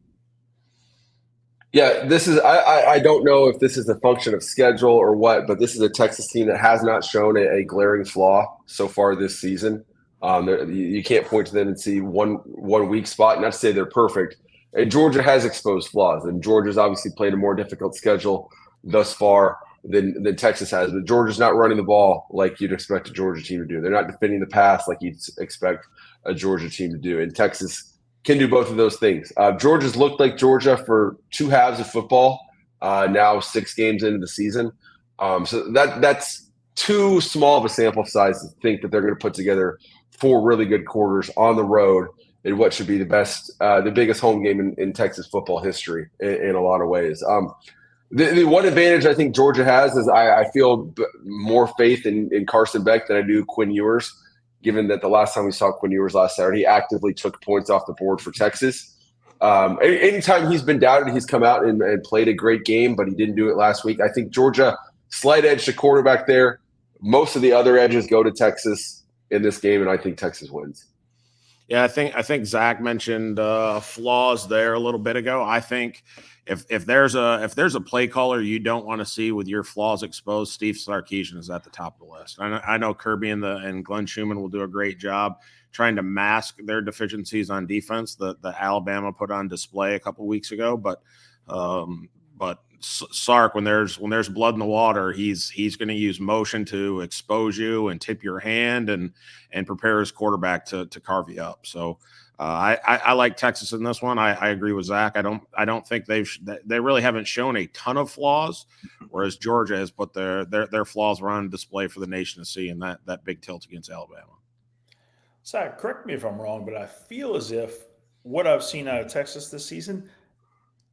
Yeah, this is I don't know if this is a function of schedule or what, but this is a Texas team that has not shown a glaring flaw so far this season. You can't point to them and see one weak spot. Not to say they're perfect. And Georgia has exposed flaws, and Georgia's obviously played a more difficult schedule thus far than Texas has. But Georgia's not running the ball like you'd expect a Georgia team to do. They're not defending the pass like you'd expect a Georgia team to do. And Texas can do both of those things. Georgia's looked like Georgia for 2 halves of football, now 6 games into the season. So that's too small of a sample size to think that they're going to put together 4 really good quarters on the road in what should be the biggest home game in Texas football history in a lot of ways. The one advantage I think Georgia has is I feel more faith in Carson Beck than I do Quinn Ewers, given that the last time we saw Quinn Ewers last Saturday, he actively took points off the board for Texas. Anytime he's been doubted, he's come out and played a great game, but he didn't do it last week. I think Georgia, slight edge to quarterback there. Most of the other edges go to Texas in this game, and I think Texas wins. Yeah, I think Zach mentioned flaws there a little bit ago. I think if there's a play caller you don't want to see with your flaws exposed, Steve Sarkisian is at the top of the list. I know Kirby and Glenn Schumann will do a great job trying to mask their deficiencies on defense that Alabama put on display a couple weeks ago, but Sark, when there's blood in the water, he's going to use motion to expose you and tip your hand and prepare his quarterback to carve you up. So I like Texas in this one. I agree with Zach. I don't think they really haven't shown a ton of flaws, whereas Georgia has put their flaws were on display for the nation to see in that big tilt against Alabama. Zach, correct me if I'm wrong, but I feel as if what I've seen out of Texas this season,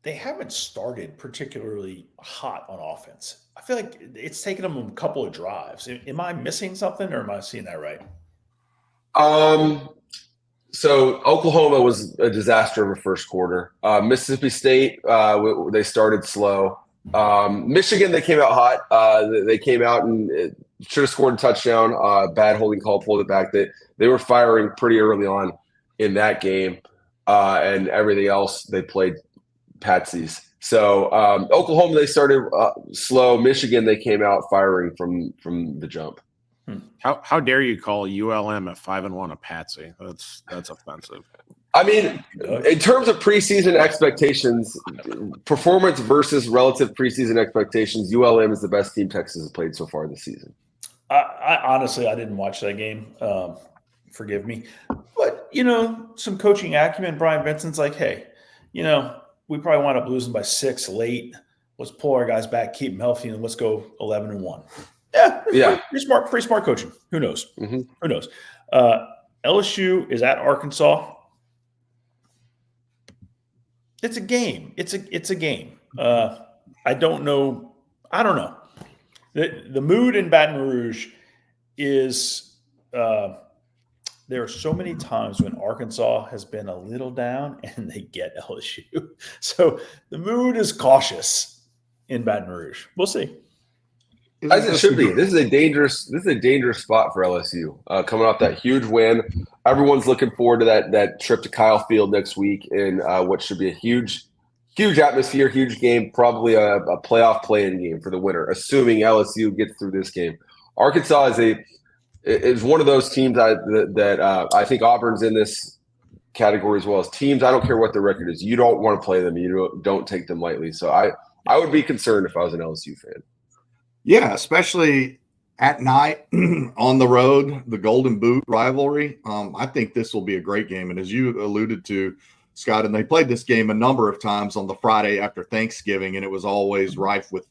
they haven't started particularly hot on offense. I feel like it's taken them a couple of drives. Am I missing something, or am I seeing that right? So Oklahoma was a disaster in the first quarter. Mississippi State, they started slow. Michigan, they came out hot. They came out and should have scored a touchdown. Bad holding call, pulled it back. They were firing pretty early on in that game, and everything else they played patsies. So Oklahoma, they started slow. Michigan, they came out firing from the jump. How dare you call ULM at 5-1 a patsy? That's offensive. I mean, in terms of preseason expectations, performance versus relative preseason expectations, ULM is the best team Texas has played so far this season. I honestly, I didn't watch that game. Forgive me. But, some coaching acumen. Brian Benson's like, hey, we probably wound up losing by 6 late. Let's pull our guys back, keep them healthy, and let's go 11-1. Yeah. Pretty smart coaching. Who knows? Mm-hmm. Who knows? LSU is at Arkansas. It's a game. It's a game. I don't know. The mood in Baton Rouge is there are so many times when Arkansas has been a little down and they get LSU. So the mood is cautious in Baton Rouge. We'll see. As it should be. This is a dangerous spot for LSU. Coming off that huge win, everyone's looking forward to that trip to Kyle Field next week in what should be a huge atmosphere, huge game, probably a playoff play-in game for the winner, assuming LSU gets through this game. Arkansas is one of those teams that I think Auburn's in this category as well as teams. I don't care what the record is. You don't want to play them. You don't take them lightly. So I would be concerned if I was an LSU fan. Yeah, especially at night on the road, the Golden Boot rivalry. I think this will be a great game. And as you alluded to, Scott, and they played this game a number of times on the Friday after Thanksgiving, and it was always rife with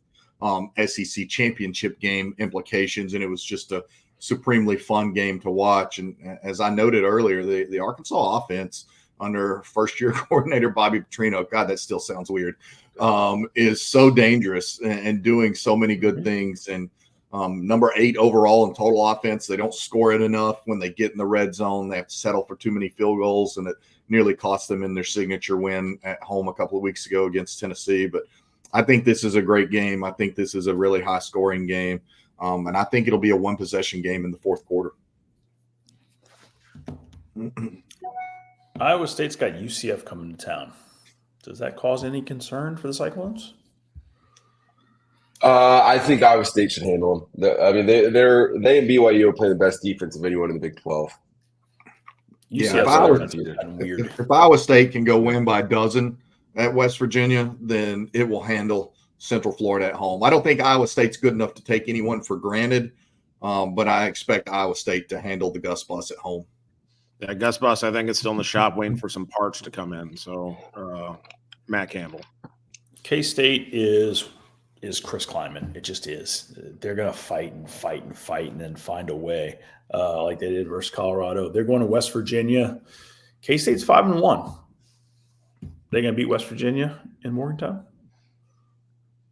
SEC championship game implications, and it was just a supremely fun game to watch. And as I noted earlier, the Arkansas offense under first-year coordinator Bobby Petrino, God, that still sounds weird, is so dangerous and doing so many good things. And number 8 overall in total offense. They don't score it enough when they get in the red zone. They have to settle for too many field goals, and it nearly cost them in their signature win at home a couple of weeks ago against Tennessee. But I think this is a great game. I think this is a really high-scoring game, and I think it'll be a one-possession game in the fourth quarter. Iowa State's got UCF coming to town. Does that cause any concern for the Cyclones? I think Iowa State should handle them. They and BYU are playing the best defense of anyone in the Big 12. Yeah, if Iowa State can go win by a dozen at West Virginia, then it will handle Central Florida at home. I don't think Iowa State's good enough to take anyone for granted, but I expect Iowa State to handle the Gus Bus at home. Yeah, Gus Bus, I think, is still in the shop waiting for some parts to come in. So, Matt Campbell. K-State is Chris Kleiman. It just is. They're going to fight and then find a way, like they did versus Colorado. They're going to West Virginia. K-State's 5-1. They're going to beat West Virginia in Morgantown.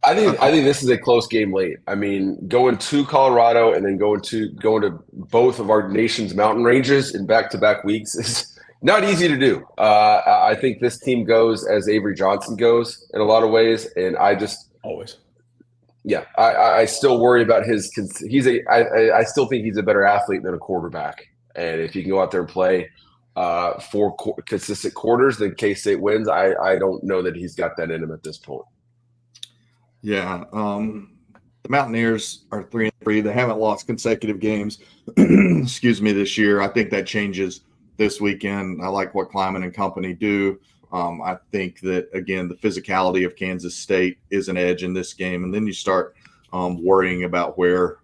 I think this is a close game late. I mean, going to Colorado and then going to both of our nation's mountain ranges in back-to-back weeks is not easy to do. I think this team goes as Avery Johnson goes in a lot of ways, and I just always. Yeah, I still worry about his. I still think he's a better athlete than a quarterback, and if he can go out there and play 4 consistent quarters, then K-State wins. I don't know that he's got that in him at this point. Yeah, the Mountaineers are 3-3. They haven't lost consecutive games, this year. I think that changes this weekend. I like what Kleiman and company do. I think that, again, the physicality of Kansas State is an edge in this game. And then you start worrying about where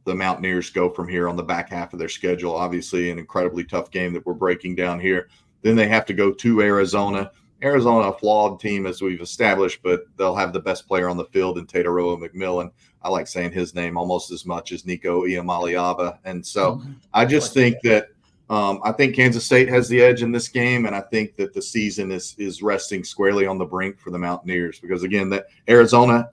the Mountaineers go from here on the back half of their schedule. Obviously, an incredibly tough game that we're breaking down here. Then they have to go to Arizona. Arizona, a flawed team, as we've established, but they'll have the best player on the field in Tataroa McMillan. I like saying his name almost as much as Nico Iamaleava. And so I just think that I think Kansas State has the edge in this game, and I think that the season is resting squarely on the brink for the Mountaineers because, again, that Arizona,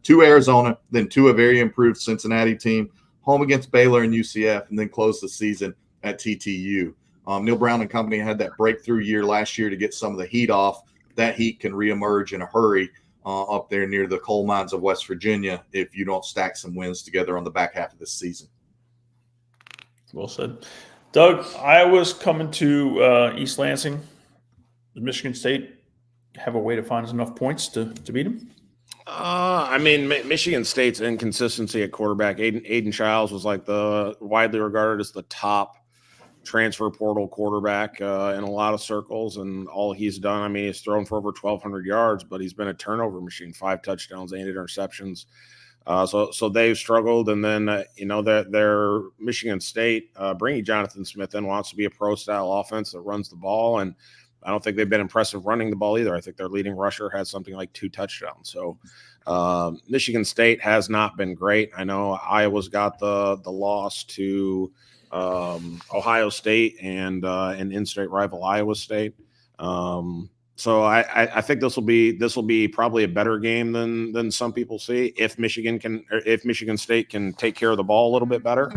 then to a very improved Cincinnati team, home against Baylor and UCF, and then close the season at TTU. Neil Brown and company had that breakthrough year last year to get some of the heat off. That heat can reemerge in a hurry up there near the coal mines of West Virginia if you don't stack some wins together on the back half of this season. Well said. Doug, Iowa's coming to East Lansing. Does Michigan State have a way to find enough points to beat them? Michigan State's inconsistency at quarterback. Aiden Childs was like the widely regarded as the top transfer portal quarterback in a lot of circles, and all he's done, he's thrown for over 1,200 yards, but he's been a turnover machine, 5 touchdowns, 8 interceptions. So they've struggled, and then that their Michigan State bringing Jonathan Smith in wants to be a pro-style offense that runs the ball, and I don't think they've been impressive running the ball either. I think their leading rusher has something like 2 touchdowns. So Michigan State has not been great. I know Iowa's got the loss to Ohio State and an in-state rival Iowa State. So I think this will be probably a better game than some people see if Michigan State can take care of the ball a little bit better.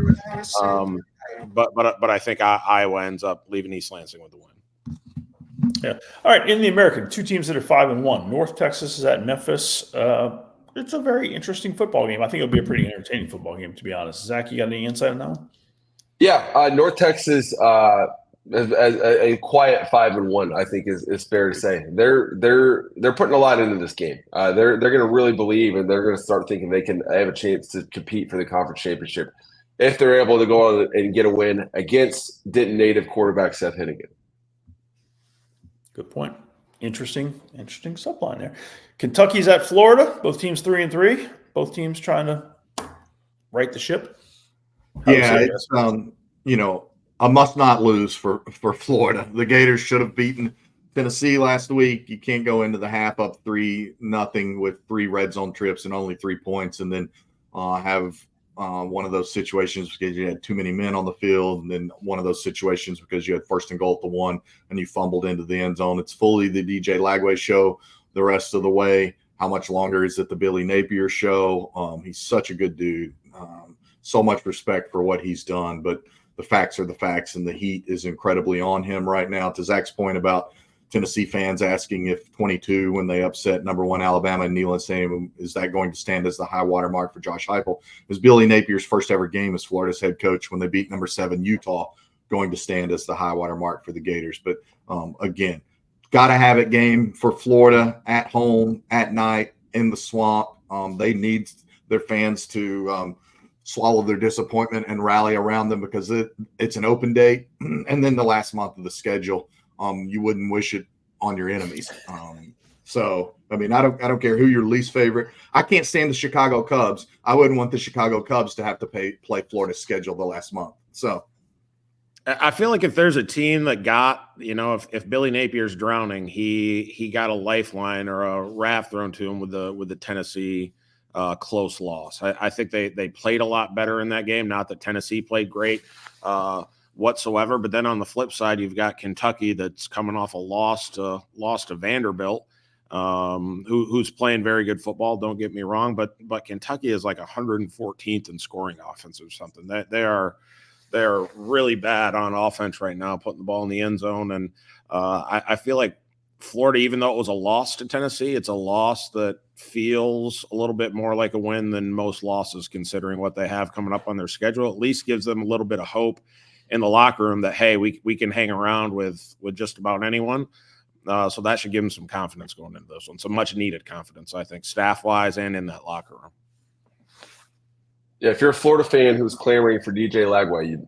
but I think Iowa ends up leaving East Lansing with the win. Yeah. All right. In the American, two teams that are 5-1. North Texas is at Memphis. It's a very interesting football game. I think it'll be a pretty entertaining football game, to be honest. Zach, you got any insight on that one? Yeah, North Texas, a quiet 5-1, I think is fair to say. They're putting a lot into this game. They're going to really believe, and they're going to start thinking they have a chance to compete for the conference championship if they're able to go on and get a win against Denton native quarterback Seth Hennigan. Good point. Interesting subline there. Kentucky's at Florida. Both teams 3-3. Both teams trying to right the ship. It's a must not lose for Florida. The Gators should have beaten Tennessee last week. You can't go into the half up 3-0 with 3 red zone trips and only 3 points, and then have one of those situations because you had too many men on the field, and then one of those situations because you had first and goal at the 1 and you fumbled into the end zone. It's fully the DJ Lagway show the rest of the way. How much longer is it the Billy Napier show? He's such a good dude. So much respect for what he's done, but the facts are the facts, and the heat is incredibly on him right now. To Zach's point about Tennessee fans asking if 22, when they upset number 1 Alabama in Neyland Stadium, is that going to stand as the high water mark for Josh Heupel? Is Billy Napier's first ever game as Florida's head coach when they beat number 7 Utah going to stand as the high water mark for the Gators? But again, got to have it game for Florida at home at night in the swamp. They need their fans to swallow their disappointment and rally around them because it's an open date. And then the last month of the schedule, you wouldn't wish it on your enemies. So, I mean, I don't care who your least favorite. I can't stand the Chicago Cubs. I wouldn't want the Chicago Cubs to have to play Florida's schedule the last month. So I feel like if there's a team that got, if Billy Napier's drowning, he got a lifeline or a raft thrown to him with the Tennessee close loss. I think they played a lot better in that game. Not that Tennessee played great whatsoever, but then on the flip side, you've got Kentucky that's coming off a loss to Vanderbilt, who's playing very good football. Don't get me wrong, but Kentucky is like 114th in scoring offense or something. They are really bad on offense right now, putting the ball in the end zone. And I feel like Florida, even though it was a loss to Tennessee, it's a loss that feels a little bit more like a win than most losses, considering what they have coming up on their schedule. At least gives them a little bit of hope in the locker room that, hey, we can hang around with just about anyone. So that should give them some confidence going into this one. Some much needed confidence, I think, staff-wise and in that locker room. Yeah, if you're a Florida fan who's clamoring for DJ Lagway,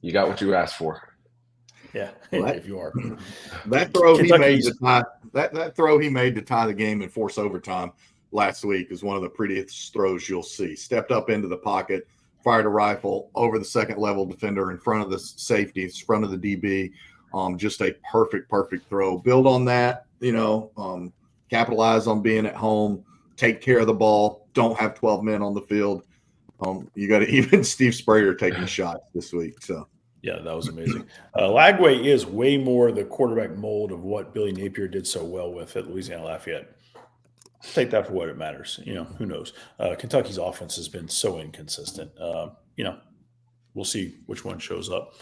you got what you asked for. Yeah, if you are. That throw he made to tie that throw he made to tie the game and force overtime last week is one of the prettiest throws you'll see. Stepped up into the pocket, fired a rifle over the second level defender in front of the safety, in front of the DB. Just a perfect throw. Build on that, capitalize on being at home, take care of the ball, don't have 12 men on the field. You got even Steve Sprayer taking shots this week. So yeah, that was amazing. Lagway is way more the quarterback mold of what Billy Napier did so well with at Louisiana Lafayette. Take that for what it matters. Who knows? Kentucky's offense has been so inconsistent. We'll see which one shows up.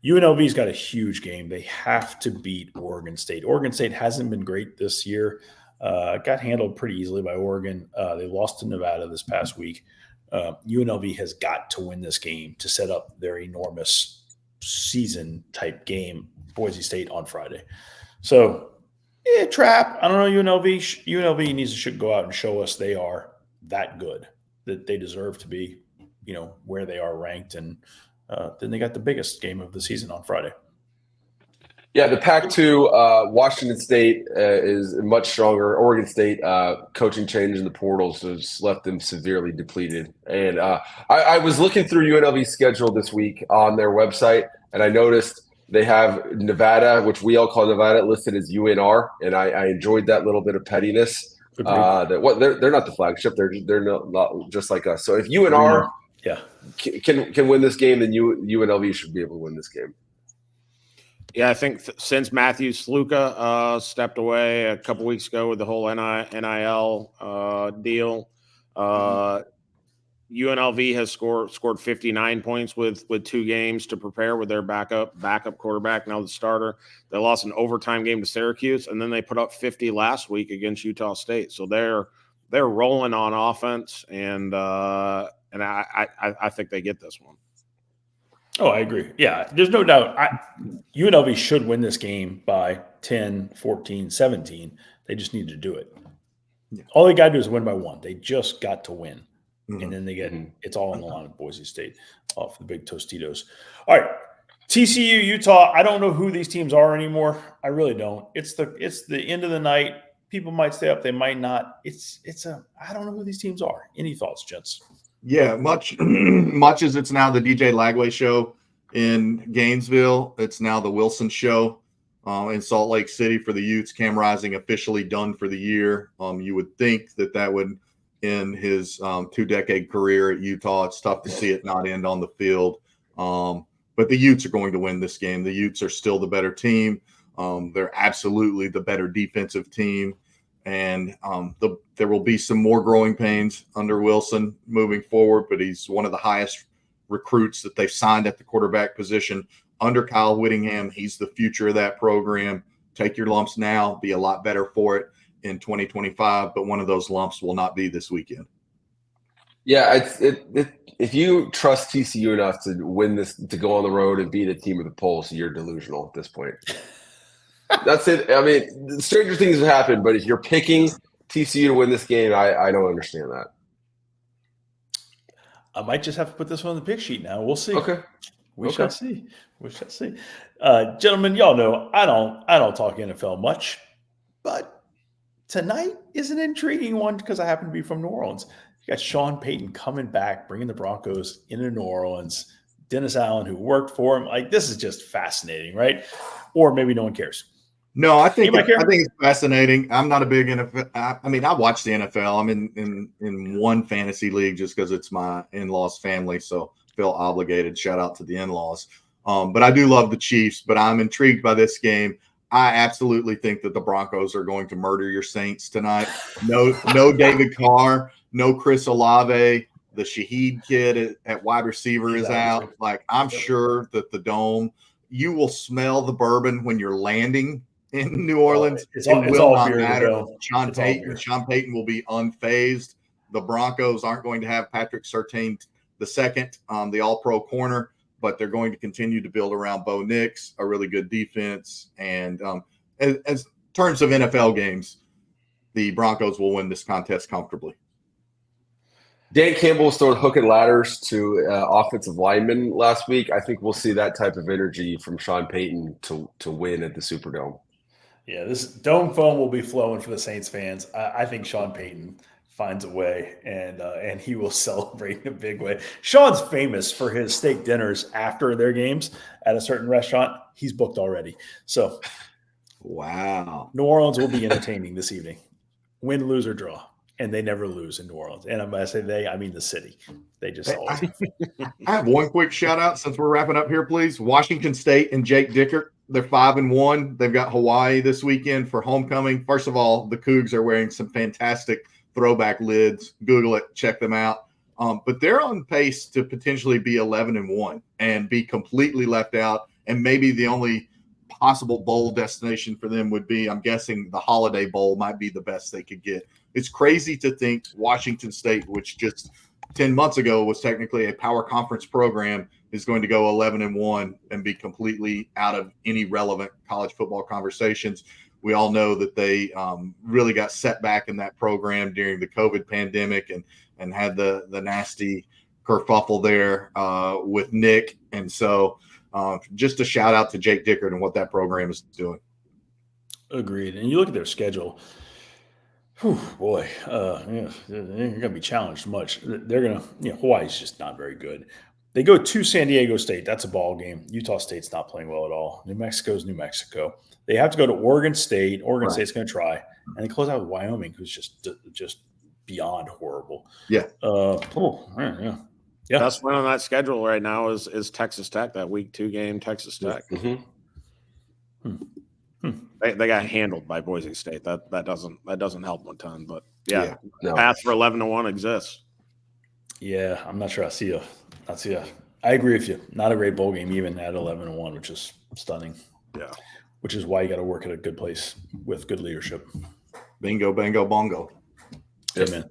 UNLV's got a huge game. They have to beat Oregon State. Oregon State hasn't been great this year. Got handled pretty easily by Oregon. They lost to Nevada this past week. UNLV has got to win this game to set up their enormous season type game, Boise State on Friday. So, trap. I don't know. UNLV needs to go out and show us they are that good, that they deserve to be, where they are ranked. And then they got the biggest game of the season on Friday. Yeah, the Pac-2, Washington State is much stronger. Oregon State coaching change in the portals has left them severely depleted. And I was looking through UNLV's schedule this week on their website, and I noticed they have Nevada, which we all call Nevada, listed as UNR, and I enjoyed that little bit of pettiness. They're not the flagship; they're not just like us. So if UNR can win this game, then UNLV should be able to win this game. Yeah, I think since Matthew Sluka stepped away a couple weeks ago with the whole NIL deal, UNLV has scored 59 points with 2 games to prepare with their backup quarterback, now the starter. They lost an overtime game to Syracuse, and then they put up 50 last week against Utah State. So they're rolling on offense, and I think they get this one. Oh, I agree. Yeah, there's no doubt. UNLV should win this game by 10, 14, 17. They just need to do it. Yeah. All they got to do is win by 1. They just got to win. Mhm. And then they get it's all on the line with Boise State off the big Tostitos. All right. TCU, Utah. I don't know who these teams are anymore. I really don't. It's the end of the night. People might stay up, they might not. I don't know who these teams are. Any thoughts, gents? Yeah, much as it's now the DJ Lagway show in Gainesville, it's now the Wilson show in Salt Lake City for the Utes. Cam Rising officially done for the year. You would think that would end his 2-decade career at Utah. It's tough to see it not end on the field. But the Utes are going to win this game. The Utes are still the better team. They're absolutely the better defensive team. And there will be some more growing pains under Wilson moving forward, but he's one of the highest recruits that they've signed at the quarterback position. Under Kyle Whittingham, he's the future of that program. Take your lumps now, be a lot better for it in 2025, but one of those lumps will not be this weekend. Yeah, if you trust TCU enough to win this, to go on the road and beat a team with a pulse, you're delusional at this point. That's it. I mean, stranger things have happened, but if you're picking TCU to win this game, I don't understand that. I might just have to put this one on the pick sheet now. We'll see. Okay. We shall see. We shall see. Gentlemen, y'all know I don't talk NFL much, but tonight is an intriguing one because I happen to be from New Orleans. You got Sean Payton coming back, bringing the Broncos into New Orleans. Dennis Allen, who worked for him. Like, this is just fascinating, right? Or maybe no one cares. No, I think it's fascinating. I'm not a big NFL. I watch the NFL. I'm in one fantasy league just because it's my in-laws family, so feel obligated. Shout out to the in-laws. But I do love the Chiefs. But I'm intrigued by this game. I absolutely think that the Broncos are going to murder your Saints tonight. No David Carr, no Chris Olave. The Shaheed kid at wide receiver is out. Like, I'm sure that the Dome, you will smell the bourbon when you're landing in New Orleans. It's it will all not beer, matter. Sean Payton will be unfazed. The Broncos aren't going to have Patrick Surtain II, the all-pro corner, but they're going to continue to build around Bo Nix, a really good defense. And as terms of NFL games, the Broncos will win this contest comfortably. Dan Campbell was throwing hook and ladders to offensive linemen last week. I think we'll see that type of energy from Sean Payton to win at the Superdome. Yeah, this Dome foam will be flowing for the Saints fans. I think Sean Payton finds a way, and he will celebrate in a big way. Sean's famous for his steak dinners after their games at a certain restaurant. He's booked already. So, wow, New Orleans will be entertaining this evening. Win, lose, or draw. And they never lose in New Orleans. And when I say they, I mean the city. They just always have. I have one quick shout out since we're wrapping up here, please. Washington State and Jake Dickert. They're 5-1. They've got Hawaii this weekend for homecoming. First of all, the Cougs are wearing some fantastic throwback lids. Google it, check them out. But they're on pace to potentially be 11-1 and be completely left out. And maybe the only possible bowl destination for them would be, I'm guessing, the Holiday Bowl might be the best they could get. It's crazy to think Washington State, which just 10 months ago was technically a power conference program, is going to go 11-1 and be completely out of any relevant college football conversations. We all know that they really got set back in that program during the COVID pandemic and had the nasty kerfuffle there with Nick. And so just a shout out to Jake Dickert and what that program is doing. Agreed. And you look at their schedule. Whew, boy, they're going to be challenged much. They're going to, Hawaii's just not very good. They go to San Diego State. That's a ball game. Utah State's not playing well at all. New Mexico's New Mexico. They have to go to Oregon State. Oregon State's going to try. And they close out with Wyoming, who's just beyond horrible. Yeah. Yeah. Best win on that schedule right now is Texas Tech, that week 2 game, Texas Tech. Mm-hmm. They got handled by Boise State. That doesn't help them a ton. But No. Path for 11-1 exists. Yeah, I'm not sure I see a. I agree with you. Not a great bowl game, even at 11-1, which is stunning. Yeah. Which is why you got to work at a good place with good leadership. Bingo, bango, bongo. Yes. Amen.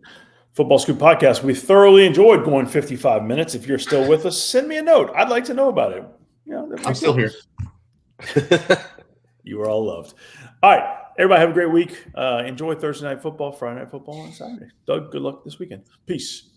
Football Scoop Podcast. We thoroughly enjoyed going 55 minutes. If you're still with us, send me a note. I'd like to know about it. I'm still here. You are all loved. All right. Everybody have a great week. Enjoy Thursday night football, Friday night football, and Saturday. Doug, good luck this weekend. Peace.